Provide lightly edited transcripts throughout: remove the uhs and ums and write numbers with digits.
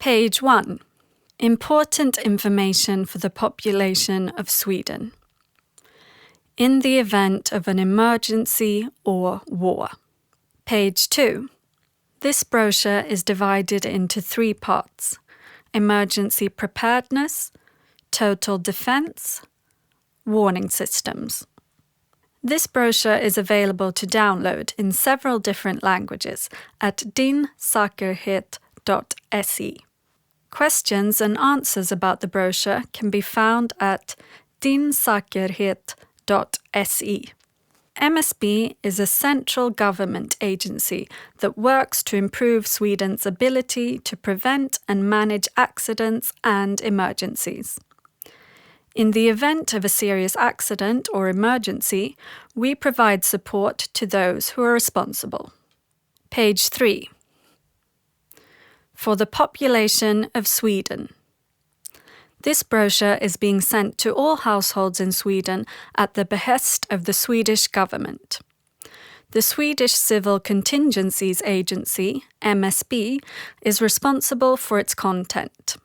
Page 1. Important information for the population of Sweden. In the event of an emergency or war. Page 2. This brochure is divided into 3 parts: emergency preparedness, total defense, warning systems. This brochure is available to download in several different languages at dinsakerhet.se. Questions and answers about the brochure can be found at dinsakerhet.se. MSB is a central government agency that works to improve Sweden's ability to prevent and manage accidents and emergencies. In the event of a serious accident or emergency, we provide support to those who are responsible. Page 3. For the population of Sweden. This brochure is being sent to all households in Sweden at the behest of the Swedish Government. The Swedish Civil Contingencies Agency, MSB, is responsible for its content.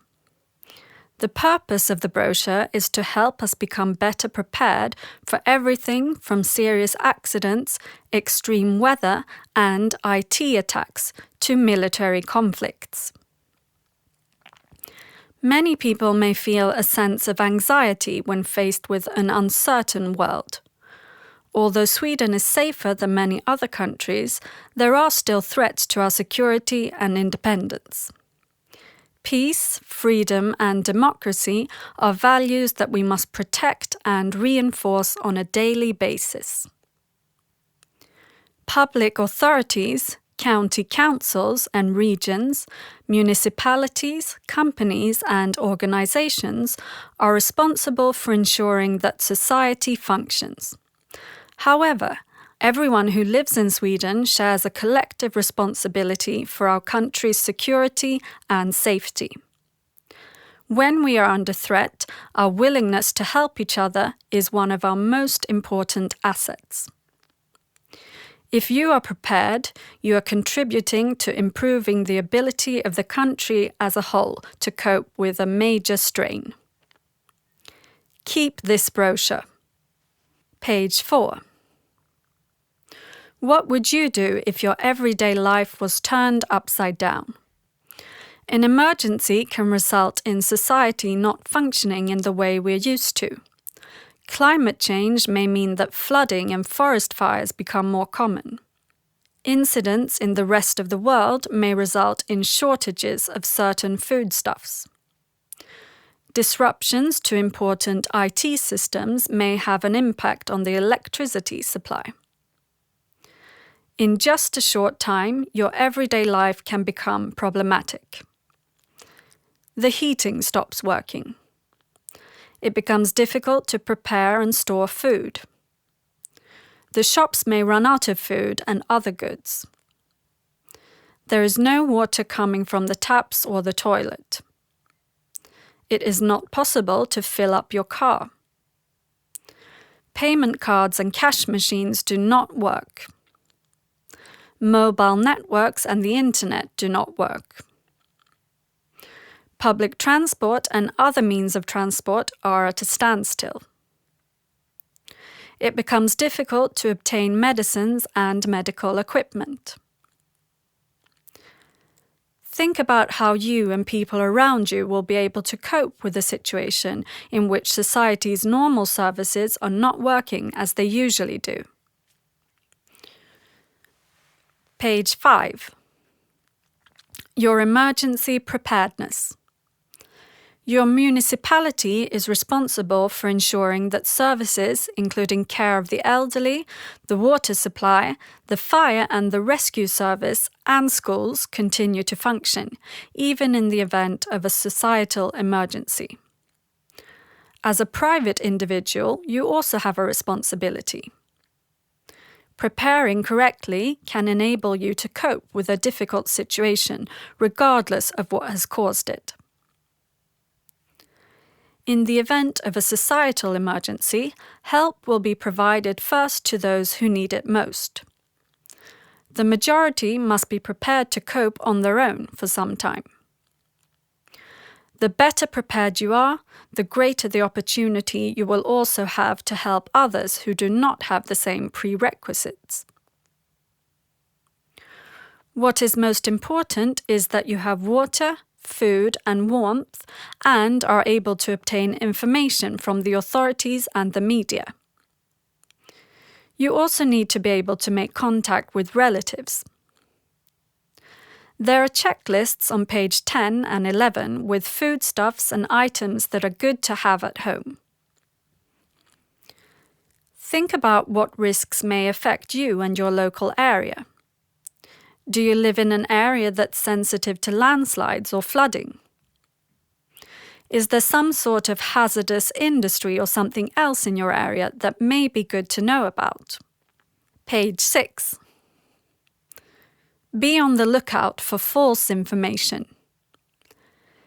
The purpose of the brochure is to help us become better prepared for everything from serious accidents, extreme weather, and IT attacks to military conflicts. Many people may feel a sense of anxiety when faced with an uncertain world. Although Sweden is safer than many other countries, there are still threats to our security and independence. Peace, freedom, and democracy are values that we must protect and reinforce on a daily basis. Public authorities, county councils and regions, municipalities, companies, and organizations are responsible for ensuring that society functions. However, everyone who lives in Sweden shares a collective responsibility for our country's security and safety. When we are under threat, our willingness to help each other is one of our most important assets. If you are prepared, you are contributing to improving the ability of the country as a whole to cope with a major strain. Keep this brochure. Page 4. What would you do if your everyday life was turned upside down? An emergency can result in society not functioning in the way we're used to. Climate change may mean that flooding and forest fires become more common. Incidents in the rest of the world may result in shortages of certain foodstuffs. Disruptions to important IT systems may have an impact on the electricity supply. In just a short time, your everyday life can become problematic. The heating stops working. It becomes difficult to prepare and store food. The shops may run out of food and other goods. There is no water coming from the taps or the toilet. It is not possible to fill up your car. Payment cards and cash machines do not work. Mobile networks and the internet do not work. Public transport and other means of transport are at a standstill. It becomes difficult to obtain medicines and medical equipment. Think about how you and people around you will be able to cope with a situation in which society's normal services are not working as they usually do. Page 5. Your emergency preparedness. Your municipality is responsible for ensuring that services, including care of the elderly, the water supply, the fire and the rescue service, and schools continue to function, even in the event of a societal emergency. As a private individual, you also have a responsibility. Preparing correctly can enable you to cope with a difficult situation, regardless of what has caused it. In the event of a societal emergency, help will be provided first to those who need it most. The majority must be prepared to cope on their own for some time. The better prepared you are, the greater the opportunity you will also have to help others who do not have the same prerequisites. What is most important is that you have water, food and warmth, and are able to obtain information from the authorities and the media. You also need to be able to make contact with relatives. There are checklists on page 10 and 11 with foodstuffs and items that are good to have at home. Think about what risks may affect you and your local area. Do you live in an area that's sensitive to landslides or flooding? Is there some sort of hazardous industry or something else in your area that may be good to know about? Page 6. Be on the lookout for false information.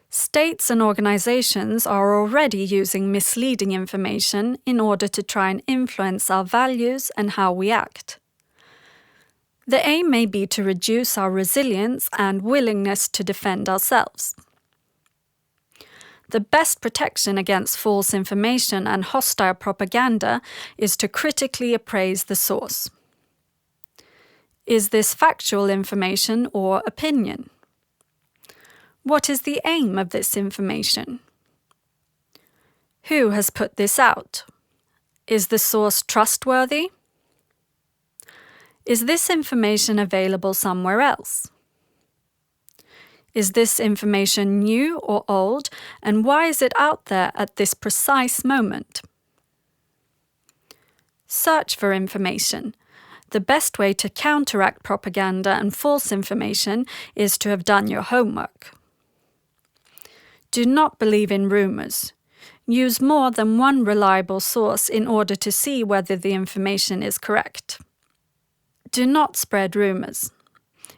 States and organizations are already using misleading information in order to try and influence our values and how we act. The aim may be to reduce our resilience and willingness to defend ourselves. The best protection against false information and hostile propaganda is to critically appraise the source. Is this factual information or opinion? What is the aim of this information? Who has put this out? Is the source trustworthy? Is this information available somewhere else? Is this information new or old, and why is it out there at this precise moment? Search for information. The best way to counteract propaganda and false information is to have done your homework. Do not believe in rumors. Use more than one reliable source in order to see whether the information is correct. Do not spread rumors.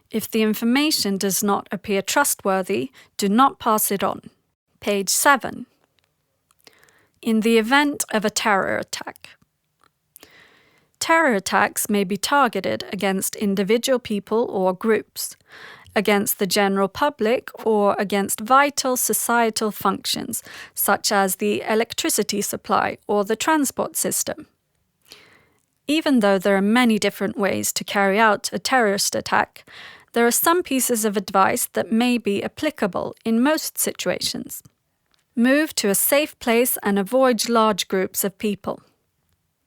If the information does not appear trustworthy, do not pass it on. Page 7. In the event of a terror attack. Terror attacks may be targeted against individual people or groups, against the general public, or against vital societal functions, such as the electricity supply or the transport system. Even though there are many different ways to carry out a terrorist attack, there are some pieces of advice that may be applicable in most situations. Move to a safe place and avoid large groups of people.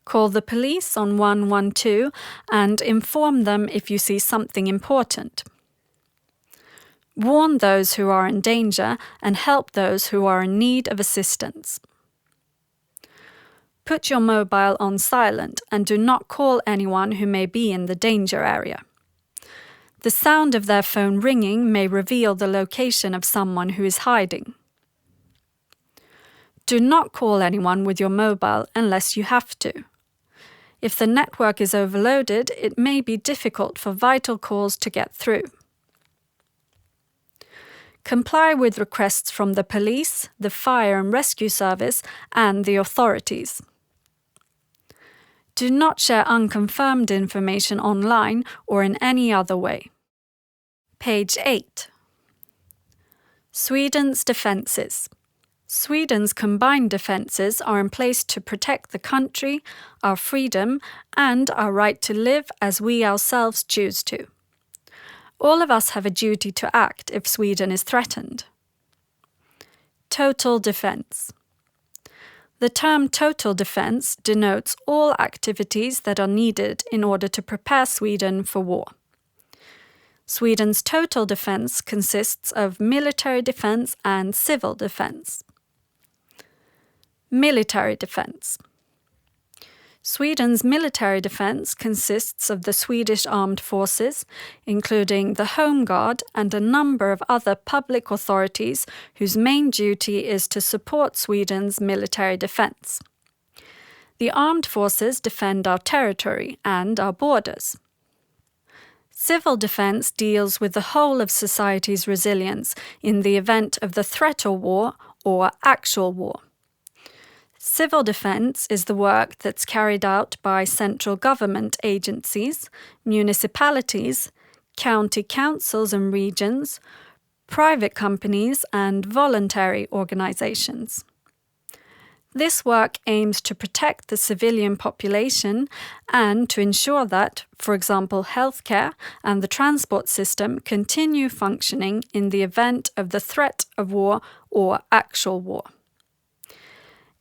Call the police on 112 and inform them if you see something important. Warn those who are in danger and help those who are in need of assistance. Put your mobile on silent and do not call anyone who may be in the danger area. The sound of their phone ringing may reveal the location of someone who is hiding. Do not call anyone with your mobile unless you have to. If the network is overloaded, it may be difficult for vital calls to get through. Comply with requests from the police, the fire and rescue service, and the authorities. Do not share unconfirmed information online or in any other way. Page 8. Sweden's defences. Sweden's combined defences are in place to protect the country, our freedom, and our right to live as we ourselves choose to. All of us have a duty to act if Sweden is threatened. Total defence. The term total defence denotes all activities that are needed in order to prepare Sweden for war. Sweden's total defence consists of military defence and civil defence. Military defence. Sweden's military defence consists of the Swedish Armed Forces, including the Home Guard and a number of other public authorities whose main duty is to support Sweden's military defence. The armed forces defend our territory and our borders. Civil defence deals with the whole of society's resilience in the event of the threat of war or actual war. Civil defence is the work that's carried out by central government agencies, municipalities, county councils and regions, private companies and voluntary organizations. This work aims to protect the civilian population and to ensure that, for example, healthcare and the transport system continue functioning in the event of the threat of war or actual war.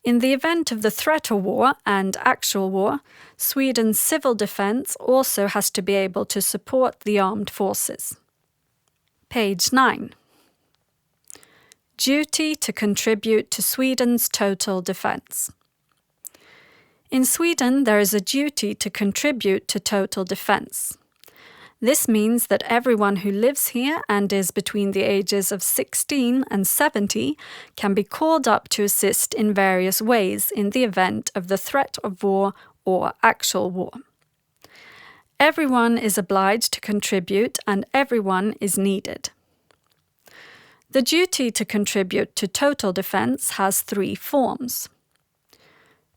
In the event of the threat of war and actual war, Sweden's civil defence also has to be able to support the armed forces. Page 9. Duty to contribute to Sweden's total defence. In Sweden, there is a duty to contribute to total defence. This means that everyone who lives here and is between the ages of 16 and 70 can be called up to assist in various ways in the event of the threat of war or actual war. Everyone is obliged to contribute and everyone is needed. The duty to contribute to total defence has 3 forms: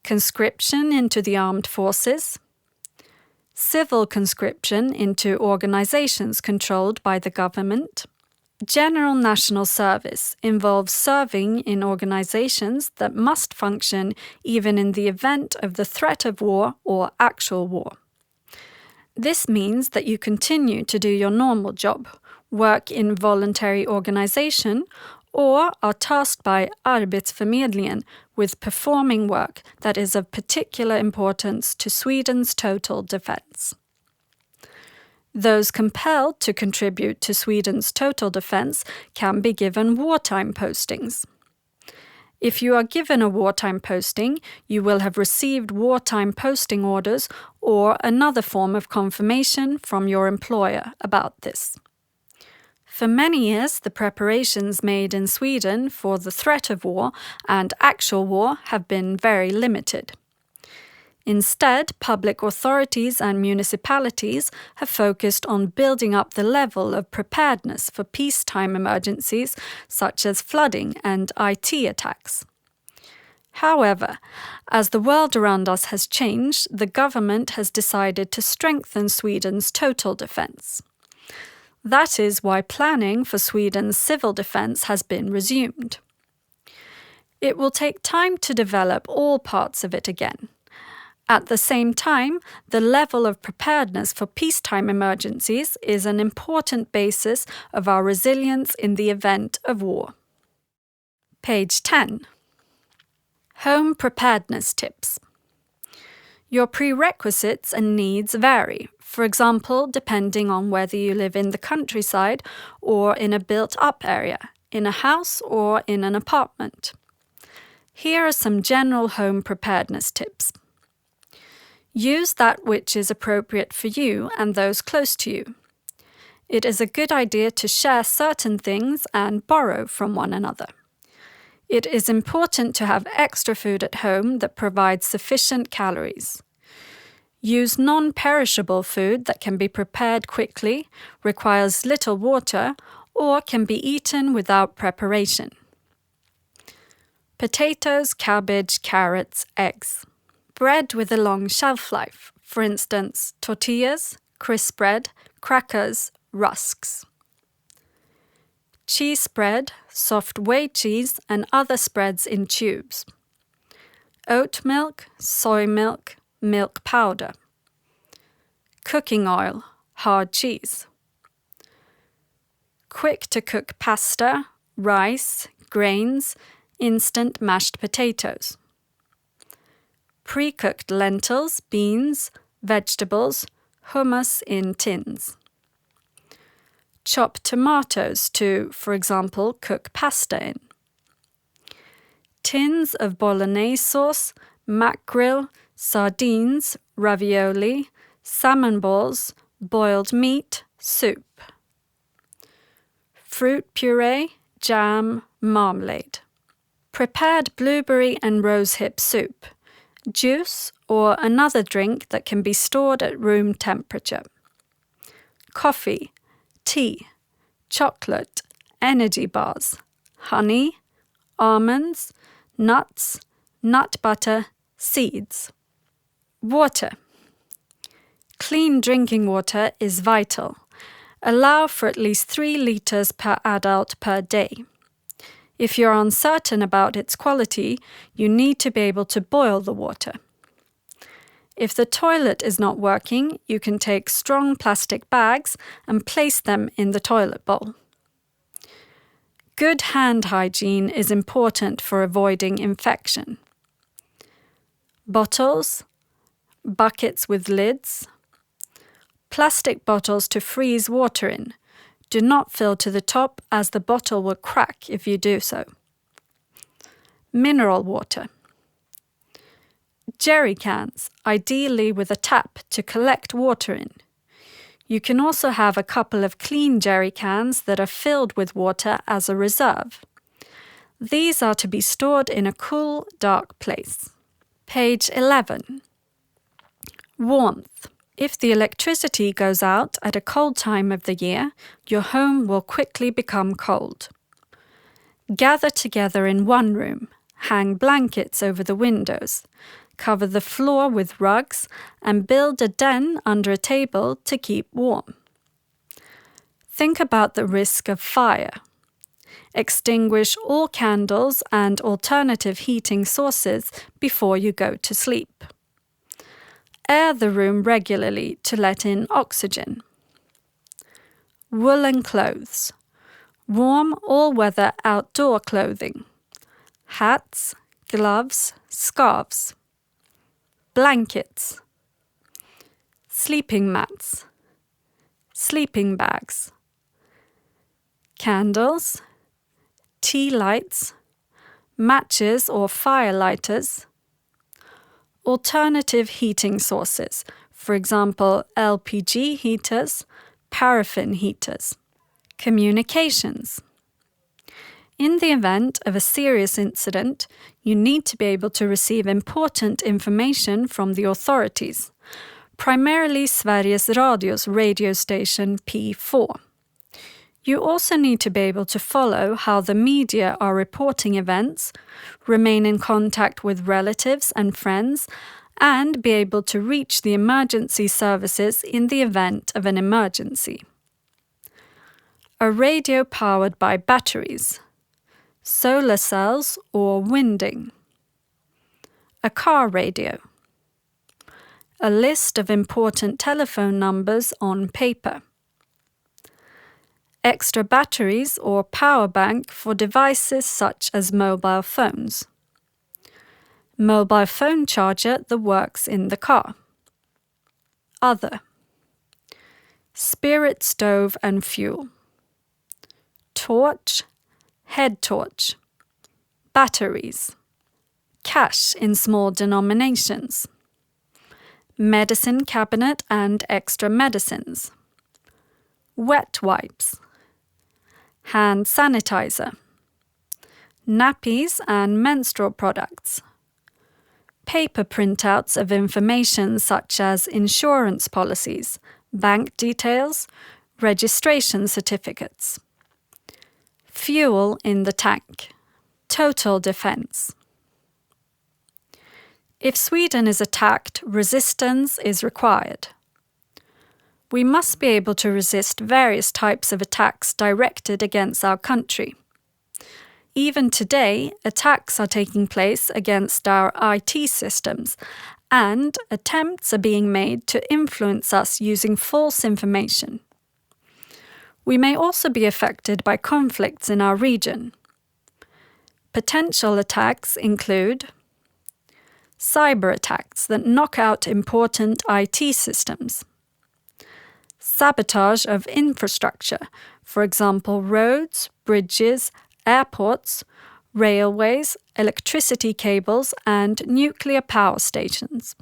conscription into the armed forces, civil conscription into organizations controlled by the government. General national service involves serving in organizations that must function even in the event of the threat of war or actual war. This means that you continue to do your normal job, work in voluntary organization, or are tasked by Arbetsförmedlingen with performing work that is of particular importance to Sweden's total defence. Those compelled to contribute to Sweden's total defence can be given wartime postings. If you are given a wartime posting, you will have received wartime posting orders or another form of confirmation from your employer about this. For many years, the preparations made in Sweden for the threat of war and actual war have been very limited. Instead, public authorities and municipalities have focused on building up the level of preparedness for peacetime emergencies such as flooding and IT attacks. However, as the world around us has changed, the government has decided to strengthen Sweden's total defence. That is why planning for Sweden's civil defence has been resumed. It will take time to develop all parts of it again. At the same time, the level of preparedness for peacetime emergencies is an important basis of our resilience in the event of war. Page 10. Home preparedness tips. Your prerequisites and needs vary, for example, depending on whether you live in the countryside or in a built-up area, in a house or in an apartment. Here are some general home preparedness tips. Use that which is appropriate for you and those close to you. It is a good idea to share certain things and borrow from one another. It is important to have extra food at home that provides sufficient calories. Use non-perishable food that can be prepared quickly, requires little water, or can be eaten without preparation. Potatoes, cabbage, carrots, eggs. Bread with a long shelf life, for instance, tortillas, crisp bread, crackers, rusks. Cheese spread, soft whey cheese, and other spreads in tubes. Oat milk, soy milk, milk powder. Cooking oil, hard cheese. Quick-to-cook pasta, rice, grains, instant mashed potatoes. Pre-cooked lentils, beans, vegetables, hummus in tins. Chop tomatoes to, for example, cook pasta in. Tins of bolognese sauce, mackerel, sardines, ravioli, salmon balls, boiled meat, soup. Fruit puree, jam, marmalade. Prepared blueberry and rosehip soup. Juice or another drink that can be stored at room temperature. Coffee, tea, chocolate, energy bars, honey, almonds, nuts, nut butter, seeds. Water. Clean drinking water is vital. Allow for at least 3 liters per adult per day. If you're uncertain about its quality, you need to be able to boil the water. If the toilet is not working, you can take strong plastic bags and place them in the toilet bowl. Good hand hygiene is important for avoiding infection. Bottles, buckets with lids, plastic bottles to freeze water in. Do not fill to the top, as the bottle will crack if you do so. Mineral water. Jerry cans, ideally with a tap to collect water in. You can also have a couple of clean jerry cans that are filled with water as a reserve. These are to be stored in a cool, dark place. Page 11. Warmth. If the electricity goes out at a cold time of the year, your home will quickly become cold. Gather together in one room, hang blankets over the windows, cover the floor with rugs, and build a den under a table to keep warm. Think about the risk of fire. Extinguish all candles and alternative heating sources before you go to sleep. Air the room regularly to let in oxygen. Woolen clothes. Warm all-weather outdoor clothing. Hats, gloves, scarves. Blankets. Sleeping mats. Sleeping bags. Candles. Tea lights. Matches or fire lighters. Alternative heating sources, for example, LPG heaters, paraffin heaters. Communications. In the event of a serious incident, you need to be able to receive important information from the authorities, primarily Sveriges Radio's radio station P4. You also need to be able to follow how the media are reporting events, remain in contact with relatives and friends, and be able to reach the emergency services in the event of an emergency. A radio powered by batteries, solar cells or winding. A car radio. A list of important telephone numbers on paper. Extra batteries or power bank for devices such as mobile phones. Mobile phone charger that works in the car. Other. Spirit stove and fuel. Torch, head torch. Batteries. Cash in small denominations. Medicine cabinet and extra medicines. Wet wipes. Hand sanitizer. Nappies and menstrual products. Paper printouts of information such as insurance policies, bank details, registration certificates. Fuel in the tank. Total defense. If Sweden is attacked, resistance is required. We must be able to resist various types of attacks directed against our country. Even today, attacks are taking place against our IT systems, and attempts are being made to influence us using false information. We may also be affected by conflicts in our region. Potential attacks include cyber attacks that knock out important IT systems, sabotage of infrastructure, for example, roads, bridges, airports, railways, electricity cables, and nuclear power stations.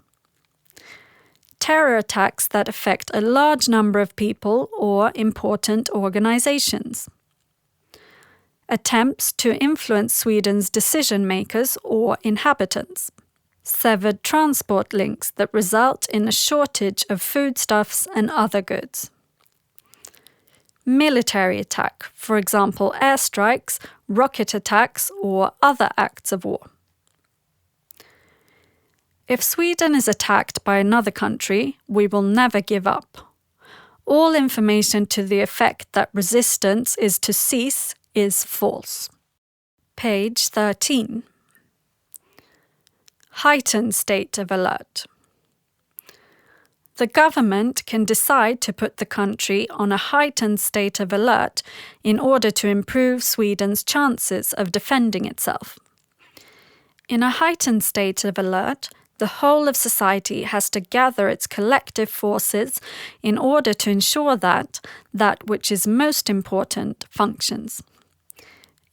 Terror attacks that affect a large number of people or important organizations. Attempts to influence Sweden's decision-makers or inhabitants. Severed transport links that result in a shortage of foodstuffs and other goods. Military attack, for example, airstrikes, rocket attacks, or other acts of war. If Sweden is attacked by another country, we will never give up. All information to the effect that resistance is to cease is false. Page 13. Heightened state of alert. The government can decide to put the country on a heightened state of alert in order to improve Sweden's chances of defending itself. In a heightened state of alert, the whole of society has to gather its collective forces in order to ensure that which is most important functions.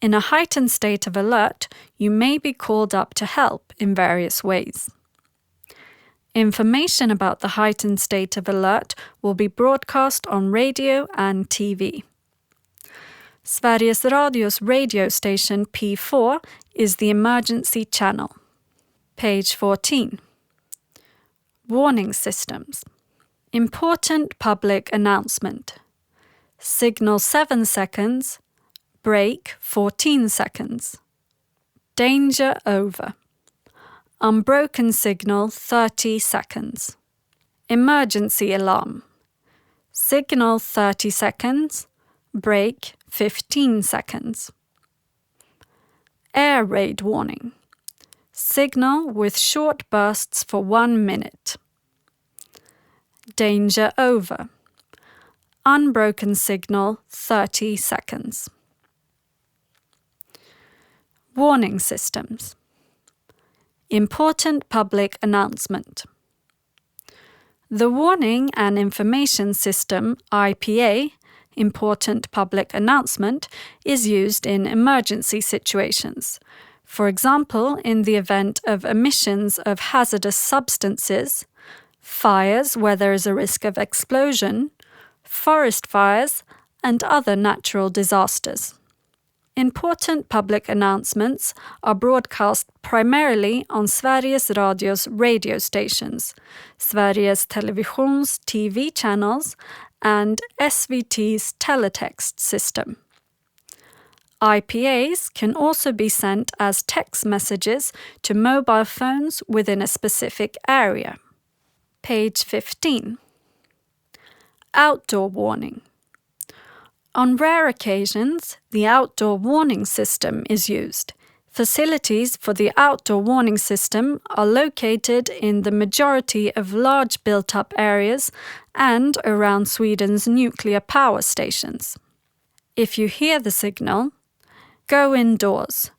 In a heightened state of alert, you may be called up to help in various ways. Information about the heightened state of alert will be broadcast on radio and TV. Sveriges Radio's radio station P4 is the emergency channel. Page 14. Warning systems. Important public announcement. Signal 7 seconds. Break 14 seconds. Danger over. Unbroken signal 30 seconds. Emergency alarm. Signal 30 seconds. Break 15 seconds. Air raid warning. Signal with short bursts for 1 minute. Danger over. Unbroken signal 30 seconds. Warning systems. Important public announcement. The Warning and Information System, IPA, Important Public Announcement, is used in emergency situations. For example, in the event of emissions of hazardous substances, fires where there is a risk of explosion, forest fires, and other natural disasters. Important public announcements are broadcast primarily on Sveriges Radio's radio stations, Sveriges Television's TV channels, and SVT's teletext system. IPAs can also be sent as text messages to mobile phones within a specific area. Page 15. Outdoor warning. On rare occasions, the outdoor warning system is used. Facilities for the outdoor warning system are located in the majority of large built-up areas and around Sweden's nuclear power stations. If you hear the signal, go indoors,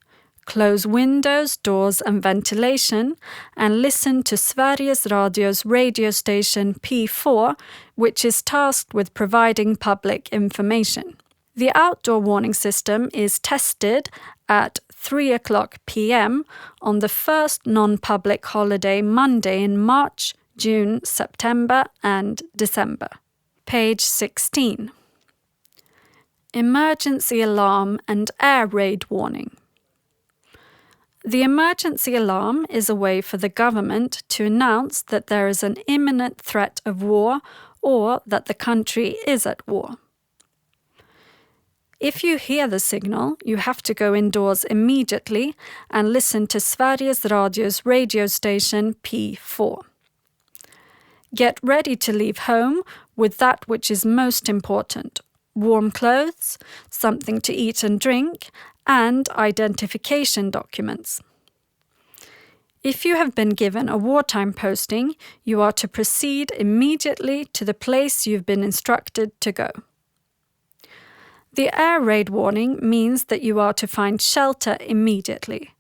close windows, doors and ventilation, and listen to Sveriges Radio's radio station P4, which is tasked with providing public information. The outdoor warning system is tested at 3:00 p.m. on the first non-public holiday Monday in March, June, September and December. Page 16. Emergency alarm and air raid warning. The emergency alarm is a way for the government to announce that there is an imminent threat of war or that the country is at war. If you hear the signal, you have to go indoors immediately and listen to Sveriges Radio's radio station P4. Get ready to leave home with that which is most important: warm clothes, something to eat and drink, and identification documents. If you have been given a wartime posting, you are to proceed immediately to the place you've been instructed to go. The air raid warning means that you are to find shelter immediately.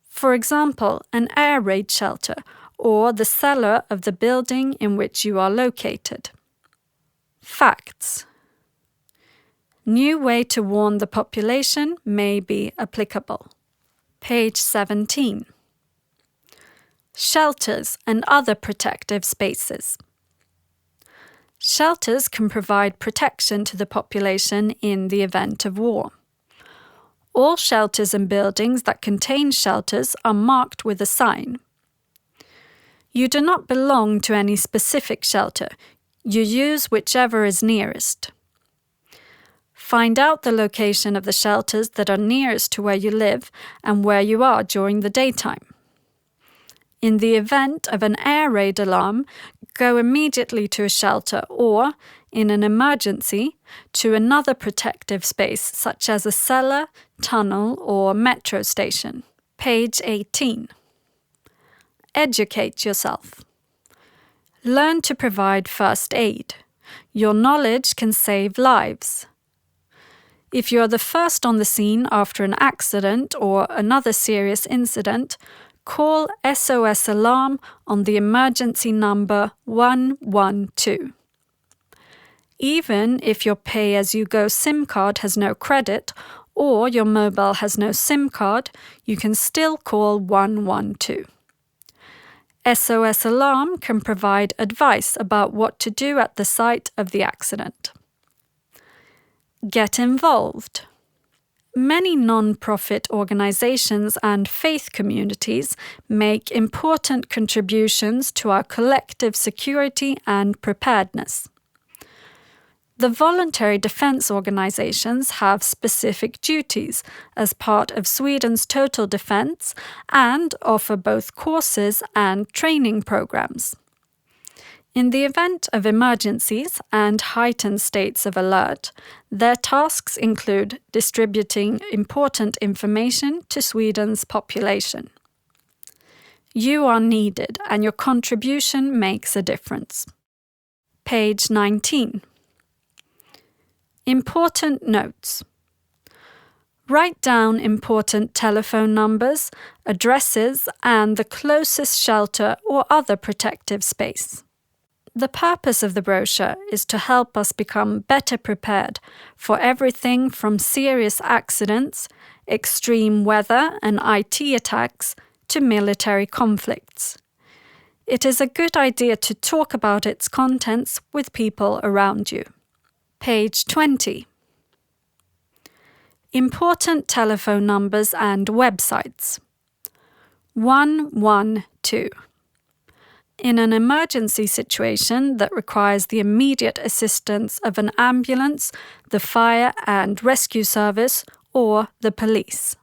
For example, an air raid shelter or the cellar of the building in which you are located. Facts. New way to warn the population may be applicable. Page 17. Shelters and other protective spaces. Shelters can provide protection to the population in the event of war. All shelters and buildings that contain shelters are marked with a sign. You do not belong to any specific shelter. You use whichever is nearest. Find out the location of the shelters that are nearest to where you live and where you are during the daytime. In the event of an air raid alarm, go immediately to a shelter or, in an emergency, to another protective space such as a cellar, tunnel or metro station. Page 18. Educate yourself. Learn to provide first aid. Your knowledge can save lives. If you are the first on the scene after an accident or another serious incident, call SOS Alarm on the emergency number 112. Even if your pay-as-you-go SIM card has no credit or your mobile has no SIM card, you can still call 112. SOS Alarm can provide advice about what to do at the site of the accident. Get involved. Many non-profit organizations and faith communities make important contributions to our collective security and preparedness. The voluntary defense organizations have specific duties as part of Sweden's total defense and offer both courses and training programs. In the event of emergencies and heightened states of alert, their tasks include distributing important information to Sweden's population. You are needed and your contribution makes a difference. Page 19. Important notes. Write down important telephone numbers, addresses, and the closest shelter or other protective space. The purpose of the brochure is to help us become better prepared for everything from serious accidents, extreme weather and IT attacks, to military conflicts. It is a good idea to talk about its contents with people around you. Page 20. Important telephone numbers and websites. 112. In an emergency situation that requires the immediate assistance of an ambulance, the fire and rescue service, or the police.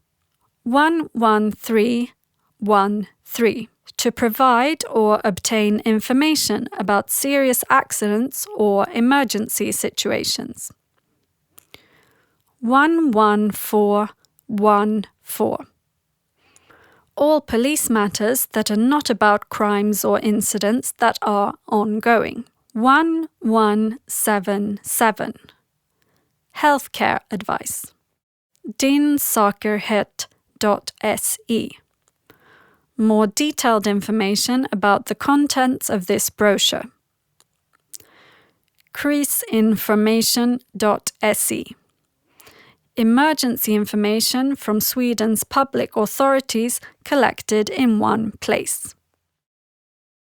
11313. To provide or obtain information about serious accidents or emergency situations. 11414. All police matters that are not about crimes or incidents that are ongoing. 1177. Healthcare advice. dinsakerhet.se. More detailed information about the contents of this brochure. krisinformation.se. Emergency information from Sweden's public authorities collected in one place.